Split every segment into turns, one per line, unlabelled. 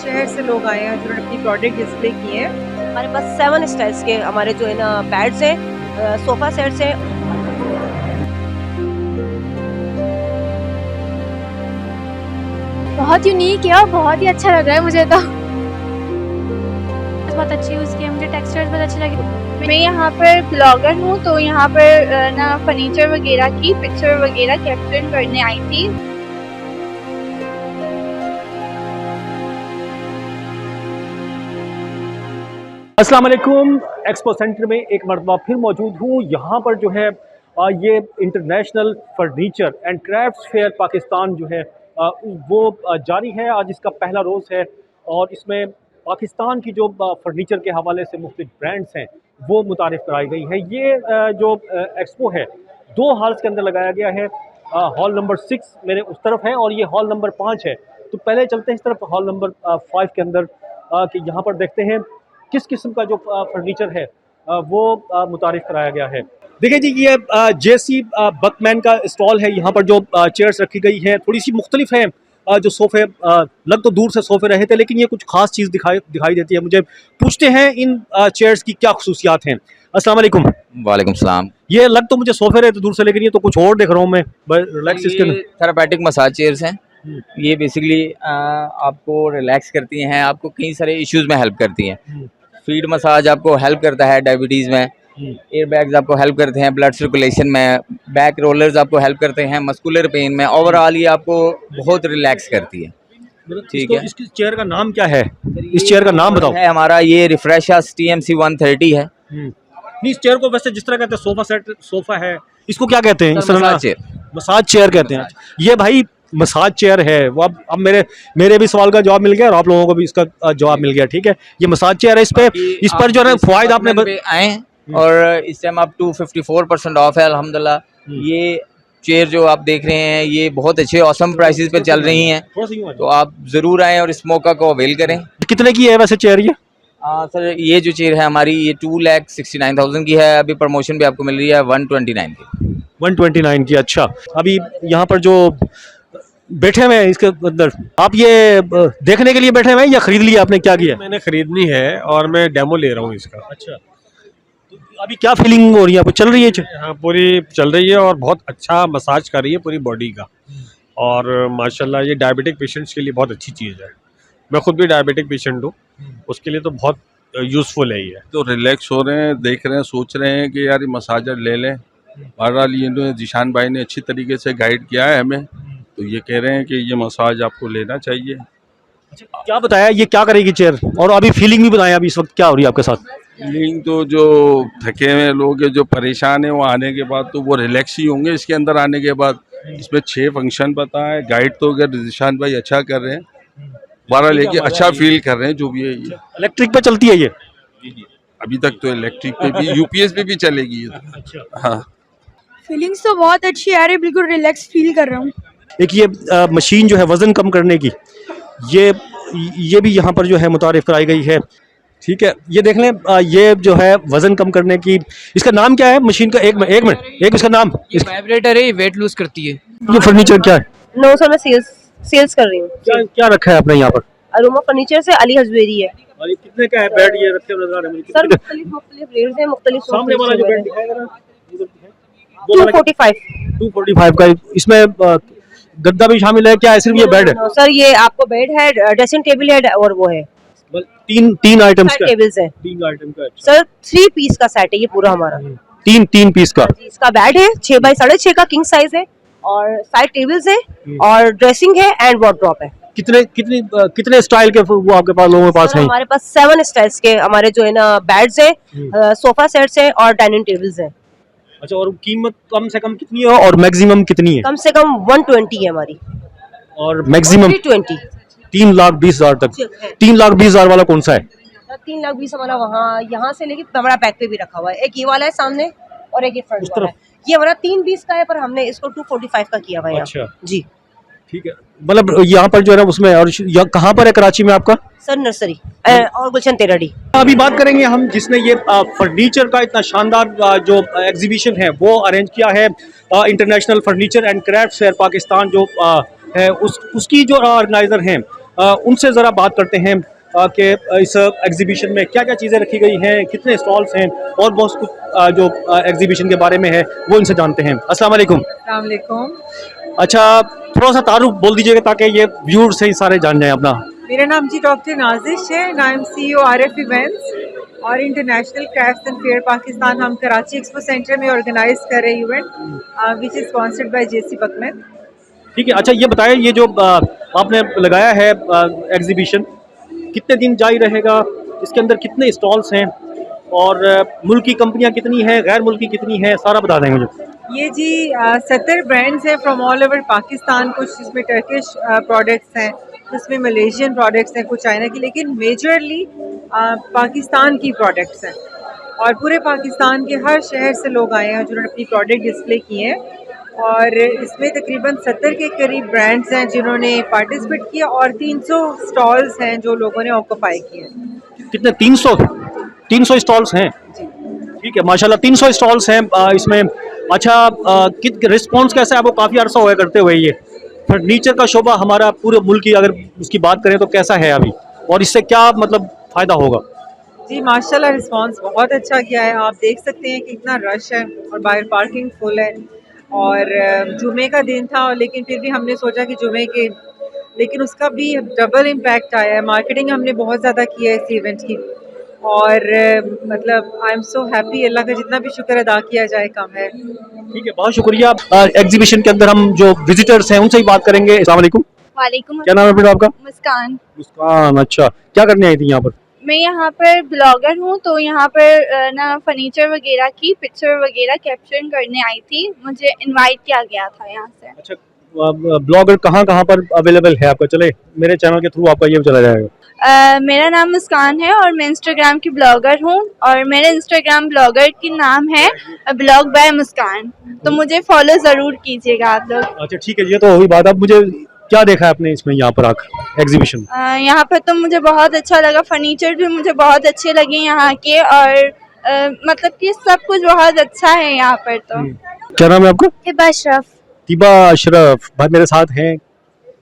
शहर से लोग आए हैं जिन्होंने अपनी प्रोडक्ट डिस्प्ले किए हैं।
हमारे पास 7 स्टाइल्स के हमारे जो है ना बेड्स हैं, सोफा सेट्स हैं।
बहुत यूनिक है और बहुत ही अच्छा लग रहा है मुझे तो। बहुत अच्छी यूज़ की है, मुझे टेक्सचर्स बहुत अच्छे लगे।
मैं यहाँ पर ब्लॉगर हूँ तो यहाँ पर ना फर्नीचर वगैरह की पिक्चर वगैरह कैप्चर करने आई थी।
अस्सलाम वालेकुम। एक्सपो सेंटर में एक मरतबा फिर मौजूद हूँ। यहाँ पर जो है ये international furniture and crafts fair Pakistan जो है वो जारी है। आज इसका पहला रोज़ है और इसमें पाकिस्तान की जो फर्नीचर के हवाले से मुख्तलिफ ब्रांड्स हैं वो मुतारिफ़ कराई गई है। ये जो एक्सपो है 2 हॉल्स के अंदर लगाया गया है। हॉल नंबर 6 मेरे उस तरफ है और ये हॉल नंबर 5 है। तो पहले चलते हैं इस तरफ हॉल नंबर 5 के अंदर कि यहाँ पर देखते हैं किस किस्म का जो फर्नीचर है वो मुतारिफ कराया गया है। देखिए जी, ये जेसी बकमैन का स्टॉल है। यहाँ पर जो चेयर्स रखी गई हैं थोड़ी सी मुख्तलिफ हैं। जो सोफ़े लग तो दूर से सोफ़े रहे थे लेकिन ये कुछ खास चीज़ दिखाई देती है मुझे। पूछते हैं इन चेयर्स की क्या खुसूसियात हैं। अस्सलाम वालेकुम।
वालेकुम सलाम।
ये लग तो मुझे सोफ़े रहे थे दूर से लेकिन ये तो कुछ और देख रहा हूँ मैं। रिलैक्स इसके
थेरापेटिक मसाज चेयर्स हैं। ये बेसिकली आपको रिलैक्स करती हैं, आपको कई सारे इश्यूज़ में हेल्प करती हैं। फीड मसाज आपको हेल्प करता है डायबिटीज़ में, एयर बैग्स आपको हेल्प करते हैं ब्लड सर्कुलेशन में, बैक रोलर्स आपको हेल्प करते हैं मस्कुलर पेन में। ओवरऑल ये आपको बहुत रिलैक्स करती है। ठीक है।
इसकी चेयर का नाम क्या है? इस चेयर का नाम बताओ।
है हमारा ये रिफ्रेशर्स TMC 130 है।
नहीं, इस चेयर को वैसे जिस तरह कहते हैं सोफा सेट सोफा है, इसको क्या कहते हैं?
Massage chair.
मसाज चेयर कहते हैं। ये भाई मसाज चेयर है वो। अब मेरे भी सवाल का जवाब मिल गया और आप लोगों को भी इसका जवाब मिल गया। ठीक है, ये मसाज चेयर है। इस पर जो है फ़ायदे आपने
आए और इस टाइम आप 254% ऑफ है अल्हम्दुलिल्लाह। ये चेयर जो आप देख रहे हैं ये बहुत अच्छे ऑसम प्राइसेस पे चल रही हैं, तो आप ज़रूर आएँ और इस मौका को अवेल करें।
कितने की है वैसे चेयर ये?
सर ये जो चेयर है हमारी ये 2,69,000 की है। अभी प्रमोशन भी आपको मिल रही है 129 की।
129 की। अच्छा, अभी यहाँ पर जो बैठे हुए हैं इसके अंदर, आप ये देखने के लिए बैठे हुए हैं या खरीद लिया आपने? क्या किया?
मैंने खरीदनी है और मैं डेमो ले रहा हूँ इसका।
अच्छा, तो अभी क्या फीलिंग हो रही है आपको? चल रही है?
हाँ, पूरी चल रही है और बहुत अच्छा मसाज कर रही है पूरी बॉडी का। और माशाल्लाह ये डायबिटिक पेशेंट्स के लिए बहुत अच्छी चीज़ है। मैं खुद भी डायबिटिक पेशेंट हूँ, उसके लिए तो बहुत यूज़फुल है ये।
तो रिलैक्स हो रहे हैं, देख रहे हैं, सोच रहे हैं कि यार ये मसाजर ले लें। बहरहाल ये जिशान भाई ने अच्छी तरीके से गाइड किया है हमें, तो ये कह रहे हैं कि ये मसाज आपको लेना चाहिए।
अच्छा, क्या बताया ये क्या करेगी चेयर? और अभी फीलिंग भी बताया, अभी इस वक्त क्या हो रही है आपके साथ?
फीलिंग तो जो थके हुए लोग हैं, जो परेशान हैं, वो आने के बाद तो वो रिलैक्स ही होंगे। इसके अंदर आने के बाद इसमें 6 फंक्शन पता है। गाइड तो अगर जिशान भाई अच्छा कर रहे हैं, बहरहाल लेके अच्छा फील कर रहे हैं जो भी है। ये
इलेक्ट्रिक पे चलती है ये?
अभी तक तो इलेक्ट्रिक पे भी UPS पे भी चलेगी ये तो।
अच्छा।
हाँ,
फीलिंग्स तो बहुत अच्छी आ रही है, बिल्कुल रिलैक्स फील कर रहा हूँ।
एक ये मशीन जो है वज़न कम करने की, ये भी यहाँ पर जो है मुतारिफ़ कराई गई है। ठीक है, ये देख लें, ये जो है वज़न कम करने की, इसका नाम क्या है मशीन का? एक मिनट, इसका नाम।
वाइब्रेटर है, वेट लूज करती है।
ये फर्नीचर क्या है?
नो सर, मैं सेल्स कर रही हूँ।
क्या रखा है आपने यहाँ पर?
अरोमा फर्नीचर से अली हजवेरी है।
और ये कितने का है बेड? ये रखे हुए नजर आ रहे हैं
सर मुख्तलिफ रेट्स हैं, मुख्तलिफ।
सामने वाला जो बेड दिखाएगा ना,
245
का। इसमें गद्दा भी शामिल है क्या? सिर्फ ये बेड है?
सर ये आपको बेड है, ड्रेसिंग टेबल है और वो है
तीन आइटम्स का?
टेबल्स है
3 आइटम का।
सर 3 पीस का सेट है ये पूरा हमारा।
3 पीस का।
इसका बेड है 6 बाई 6.5 का किंग साइज है और साइड टेबल्स है और ड्रेसिंग है एंड वार्डरोब है।
कितने स्टाइल के वो आपके पास लोगों के पास हैं?
हमारे पास 7 स्टाइल्स के हमारे जो है ना बेड्स है, सोफा सेट्स है और डाइनिंग टेबल्स है।
अच्छा, और कीमत कम से कम कितनी है और मैक्सिमम कितनी है?
कम से कम 120 है हमारी
और मैक्सिमम
320।
3,20,000 तक। 3,20,000 वाला कौन सा है?
3,20,000 हमारा वहाँ यहाँ से लेके हमारा बैक पे भी रखा हुआ है। एक ये वाला है सामने और एक ये फ्रंट वाला है। ये हमारा 320 का है पर हमने इसको 245 का किया हुआ है।
अच्छा
जी,
ठीक है। मतलब यहाँ पर जो है ना उसमें, और कहाँ पर है कराची में आपका?
सर नर्सरी और गुलशन तेराडी।
अभी बात करेंगे हम जिसने ये फर्नीचर का इतना शानदार जो एग्जीबिशन है वो अरेंज किया है। International furniture and craft fair Pakistan जो है उसकी जो ऑर्गेनाइजर हैं उनसे ज़रा बात करते हैं कि इस एग्जीबिशन में क्या क्या चीज़ें रखी गई हैं, कितने स्टॉल्स हैं और बहुत कुछ जो एग्जीबिशन के बारे में है वो इनसे जानते हैं। अस्सलाम वालेकुम।
अस्सलाम वालेकुम।
अच्छा, थोड़ा सा तारुफ बोल दीजिएगा ताकि ये व्यूअर्स से ही सारे जान जाएं अपना।
मेरा नाम जी डॉक्टर नाजिश है, I am CEO RF events और international crafts and fair Pakistan. हम कराची एक्सपो सेंटर में ऑर्गेनाइज कर रहे हैं event which is sponsored by JC Buckman.
ठीक है, अच्छा ये बताएं, ये जो आपने लगाया है एग्जीबिशन कितने दिन जारी रहेगा, इसके अंदर कितने स्टॉल्स हैं और मुल्की कंपनियां कितनी हैं, गैर मुल्की कितनी हैं, सारा बता देंगे मुझे।
ये जी 70 ब्रांड्स हैं फ्रॉम ऑल ओवर पाकिस्तान। कुछ इसमें टर्किश प्रोडक्ट्स हैं, इसमें मलेशियन प्रोडक्ट्स हैं, कुछ चाइना की, लेकिन मेजरली पाकिस्तान की प्रोडक्ट्स हैं। और पूरे पाकिस्तान के हर शहर से लोग आए हैं जिन्होंने अपनी प्रोडक्ट डिस्प्ले किए हैं और इसमें तकरीबन 70 के करीब ब्रांड्स हैं जिन्होंने पार्टिसिपेट किया और 300 स्टॉल्स हैं जो लोगों ने ऑक्यूपाई किए हैं।
कितने? 300 स्टॉल्स हैं। ठीक है, माशाल्लाह 300 स्टॉल्स हैं इसमें। अच्छा, रिस्पॉन्स कैसा है? वो काफ़ी अरसा हुआ करते हुए ये फर्नीचर का शोबा हमारा पूरे मुल्क की अगर उसकी बात करें तो कैसा है अभी और इससे क्या मतलब फ़ायदा होगा?
जी माशाल्लाह रिस्पांस बहुत अच्छा किया है। आप देख सकते हैं कि इतना रश है और बाहर पार्किंग फुल है और जुमे का दिन था लेकिन फिर भी हमने सोचा कि जुमे के, लेकिन उसका भी डबल इम्पैक्ट आया है। मार्केटिंग हमने बहुत ज़्यादा की है इस इवेंट की और मतलब आई एम सो हैप्पी। अल्लाह का जितना भी शुक्र अदा किया जाए कम है।
ठीक है, बहुत शुक्रिया। एग्जीबिशन के अंदर हम जो विजिटर्स हैं उनसे ही बात करेंगे। अस्सलाम वालेकुम।
वालेकुम।
क्या नाम है बेटा आपका?
मुस्कान।
मुस्कान, अच्छा क्या करने आई थी यहाँ पर?
मैं यहाँ पर ब्लॉगर हूँ तो यहाँ पर ना फर्नीचर वगैरह की पिक्चर वगैरह कैप्चर करने आई थी। मुझे इनवाइट किया गया था यहाँ से।
अच्छा, ब्लॉगर कहाँ पर अवेलेबल है आपका? चले मेरे चैनल के थ्रू आपका ये चला जाएगा।
मेरा नाम मुस्कान है और मैं इंस्टाग्राम की ब्लॉगर हूँ और मेरे इंस्टाग्राम ब्लॉगर की नाम है ब्लॉग बाय मुस्कान, तो मुझे फॉलो ज़रूर कीजिएगा आप लोग।
अच्छा ठीक है, ये तो हुई बात। अब मुझे क्या देखा है आपने इसमें यहाँ पर आकर एग्जीबिशन?
यहाँ पर तो मुझे बहुत अच्छा लगा, फर्नीचर भी मुझे बहुत अच्छे लगे यहाँ के और मतलब कि सब कुछ बहुत अच्छा है यहाँ पर। तो
क्या नाम है आपका?
हिबा अशरफ।
हिबा अशरफ भाई मेरे साथ हैं,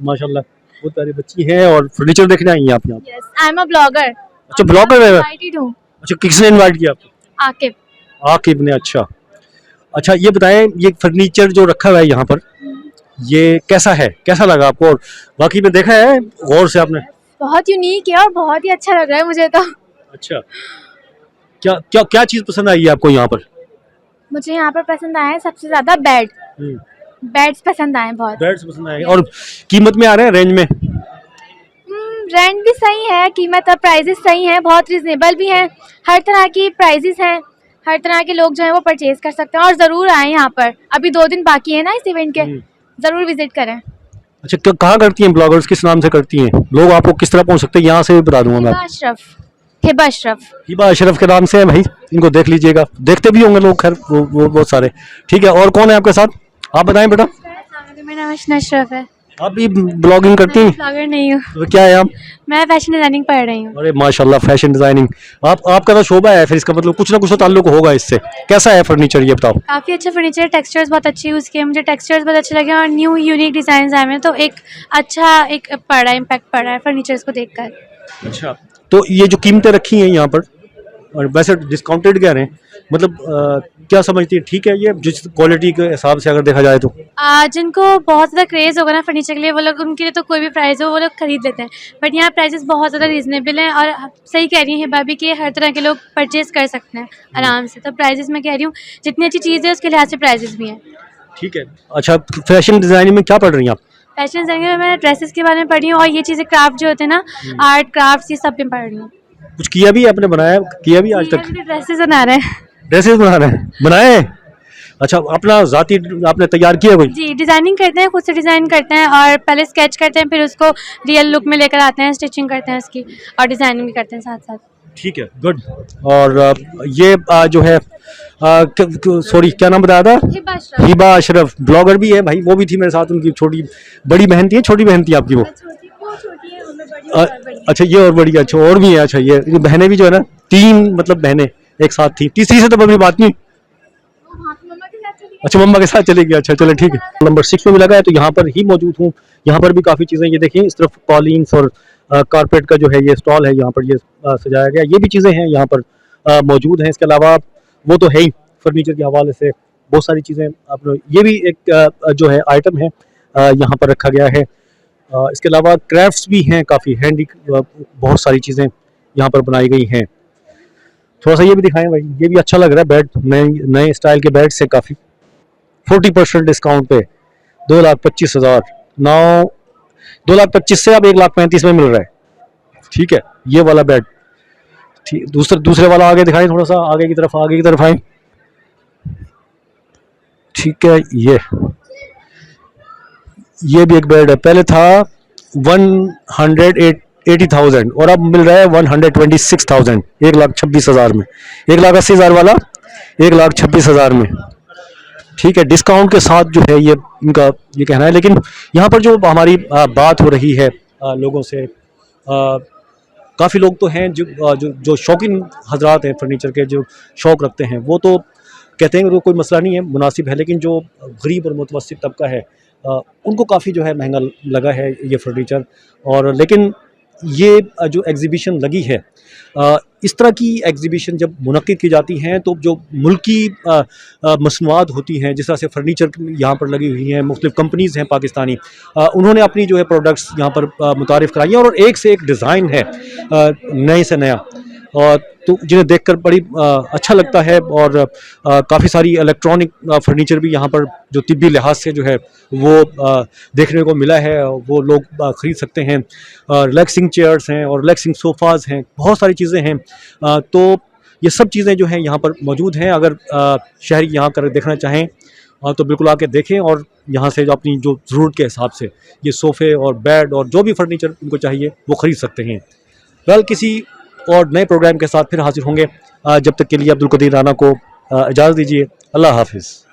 माशाल्लाह बहुत प्यारी बच्ची है और फर्नीचर देखने आई हैं आप यहाँ?
Yes, I am a blogger.
अच्छा ब्लॉगर है?
इनवाइटेड हूँ।
अच्छा, किसने इनवाइट किया आपको?
आकिब।
आकिब ने। अच्छा ये बताएं, ये फर्नीचर जो रखा हुआ है यहाँ पर ये कैसा है, कैसा लगा आपको? और बाकी में देखा है गौर से आपने?
बहुत यूनिक है और बहुत ही अच्छा लग रहा है मुझे तो।
अच्छा, क्या चीज़ पसंद आई है आपको यहाँ पर?
मुझे यहाँ पर पसंद आया है सबसे ज्यादा बेड। बेड्स पसंद आए बहुत।
बेड्स पसंद आए और कीमत में आ रहे हैं, रेंज में?
रेंट भी सही है, कीमत और प्राइजेस सही हैं, बहुत रिजनेबल भी हैं। हर तरह की प्राइजेस हैं, हर तरह के लोग जो है वो परचेज कर सकते हैं और ज़रूर आए यहाँ पर। अभी 2 दिन बाकी है ना इस इवेंट के, ज़रूर विजिट करें।
अच्छा, कहाँ करती हैं ब्लॉगर्स, किस नाम से करती हैं? लोग आपको किस तरह पहुँच सकते हैं? यहाँ से भी बता दूंगा मैं।
हिबा अशरफ।
हिबा अशरफ के नाम से है भाई, इनको देख लीजिएगा, देखते भी होंगे लोग, खैर वो बहुत सारे। ठीक है, और कौन है आपके साथ? आप बताएं बेटा।
मेरा नाम अशना अशरफ है।
आप भी ब्लॉगिंग करती हैं?
ब्लॉगर नहीं हूँ।
तो क्या है आप?
मैं फैशन डिजाइनिंग पढ़ रही हूँ।
अरे माशाल्लाह, फैशन डिजाइनिंग। आपका तो शोबा है, फिर इसका मतलब कुछ ना कुछ तो ताल्लुक होगा इससे। कैसा है फर्नीचर ये बताओ?
काफ़ी अच्छा फर्नीचर, टेक्सचर्स बहुत अच्छी यूज़ किए, मुझे टेक्सचर्स बहुत अच्छे लगे और न्यू यूनिक डिज़ाइन आए हैं, तो एक अच्छा पड़ रहा है, इम्पैक्ट पड़ रहा है फर्नीचर्स को देखकर।
अच्छा, तो ये जो कीमतें रखी हैं यहाँ पर और वैसे डिस्काउंटेड कह रहे हैं, मतलब क्या समझती है, ठीक है ये जिस क्वालिटी के हिसाब से अगर देखा जाए तो?
जिनको बहुत ज़्यादा क्रेज़ होगा ना फर्नीचर के लिए, वो लोग, उनके लिए तो कोई भी प्राइस हो वो लोग खरीद लेते हैं, बट यहाँ प्राइसेस बहुत ज़्यादा रीज़नेबल हैं और सही कह रही हैं भाभी कि हर तरह के लोग परचेज़ कर सकते हैं आराम से। तो प्राइजेस मैं कह रही हूँ जितनी अच्छी चीज़ है उसके लिहाज से प्राइजेस भी हैं।
ठीक है। अच्छा, फैशन डिज़ाइनिंग में क्या पढ़ रही हैं आप?
फैशन डिज़ाइनिंग में मैं ड्रेसेस के बारे में पढ़ रही हूँ और ये चीज़ें क्राफ्ट जो होते हैं ना, आर्ट क्राफ्ट, ये सब में पढ़ रही हूँ।
कुछ किया भी आपने, बनाया किया भी आज तक?
ड्रेसेस बना रहे हैं।
ड्रेसेस बना रहे हैं, बनाए? अच्छा, अपना ज़ाती आपने तैयार किया कोई?
जी, डिज़ाइनिंग करते हैं, खुद से डिज़ाइन करते हैं और पहले स्केच करते हैं, फिर उसको रियल लुक में लेकर आते हैं, स्टिचिंग करते हैं उसकी और डिज़ाइनिंग भी करते हैं साथ साथ।
ठीक है, गुड। और ये जो है सॉरी क्या नाम बताया था? हिबा अशरफ ब्लॉगर भी है भाई, वो भी थी मेरे साथ, उनकी छोटी बड़ी बहन थी, छोटी बहन थी आपकी वो? अच्छा, ये और बड़ी, अच्छा और भी है। अच्छा, ये बहनें भी जो है ना, 3 मतलब बहनें एक साथ थी, तीसरी से तो बड़ी बात नहीं। अच्छा, मम्मा के साथ चली गई। अच्छा, चले ठीक है। नंबर 6 में भी लगा है, तो यहाँ पर ही मौजूद हूँ। यहाँ पर भी काफ़ी चीज़ें, ये देखिए इस तरफ कॉलिंग्स और कारपेट का जो है ये स्टॉल है, यहाँ पर ये सजाया गया, ये भी चीज़ें हैं यहाँ पर मौजूद हैं। इसके अलावा वो तो है ही, फर्नीचर के हवाले से बहुत सारी चीज़ें आप, ये भी एक जो है आइटम है यहाँ पर रखा गया है। इसके अलावा क्राफ्ट्स भी हैं, काफ़ी हैंडी बहुत सारी चीज़ें यहाँ पर बनाई गई हैं। थोड़ा सा ये भी दिखाएं भाई, ये भी अच्छा लग रहा है बेड, नए नए स्टाइल के बेड से काफ़ी 40% डिस्काउंट पे 2,25,000, 2,25,000 से अब 1,35,000 में मिल रहा है। ठीक है, ये वाला बेड ठीक। दूसरे वाला आगे दिखाएं, थोड़ा सा आगे की तरफ आए। ठीक है, ये भी एक बेड है, पहले था 180,000 और अब मिल रहा है 126,000, 1,26,000 में। 1,80,000 वाला 1,26,000 में। ठीक है, डिस्काउंट के साथ जो है ये इनका ये कहना है। लेकिन यहाँ पर जो हमारी बात हो रही है लोगों से, काफ़ी लोग तो हैं जो शौकीन हजरात हैं फर्नीचर के, जो शौक़ रखते हैं, वो तो कहते हैं कि कोई मसला नहीं है, मुनासिब है। लेकिन जो गरीब और मुतवस्सित तबका है उनको काफ़ी जो है महंगा लगा है ये फर्नीचर। और लेकिन ये जो एग्ज़िबिशन लगी है, इस तरह की एग्ज़िबिशन जब मुनक्किद की जाती हैं तो जो मुल्की मसनूआत होती हैं, जिस तरह से फर्नीचर यहाँ पर लगी हुई हैं, मुख्तलिफ़ कंपनीज़ हैं पाकिस्तानी, उन्होंने अपनी जो है प्रोडक्ट्स यहाँ पर मुतारिफ़ कराई हैं और एक से एक डिज़ाइन है नए से नया, और तो जिन्हें देखकर बड़ी अच्छा लगता है। और काफ़ी सारी इलेक्ट्रॉनिक फर्नीचर भी यहाँ पर जो तिब्बी लिहाज से जो है वो देखने को मिला है, वो लोग ख़रीद सकते हैं। रिलैक्सिंग चेयर्स हैं और रिलैक्सिंग सोफ़ाज़ हैं, बहुत सारी चीज़ें हैं। तो ये सब चीज़ें जो हैं यहाँ पर मौजूद हैं। अगर शहरी यहाँ कर देखना चाहें तो बिल्कुल आके देखें और यहाँ से जो अपनी जो ज़रूरत के हिसाब से ये सोफ़े और बेड और जो भी फर्नीचर उनको चाहिए वो ख़रीद सकते हैं। वेल, किसी और नए प्रोग्राम के साथ फिर हाजिर होंगे। जब तक के लिए अब्दुल कदीर राना को इजाज़त दीजिए। अल्लाह हाफिज़।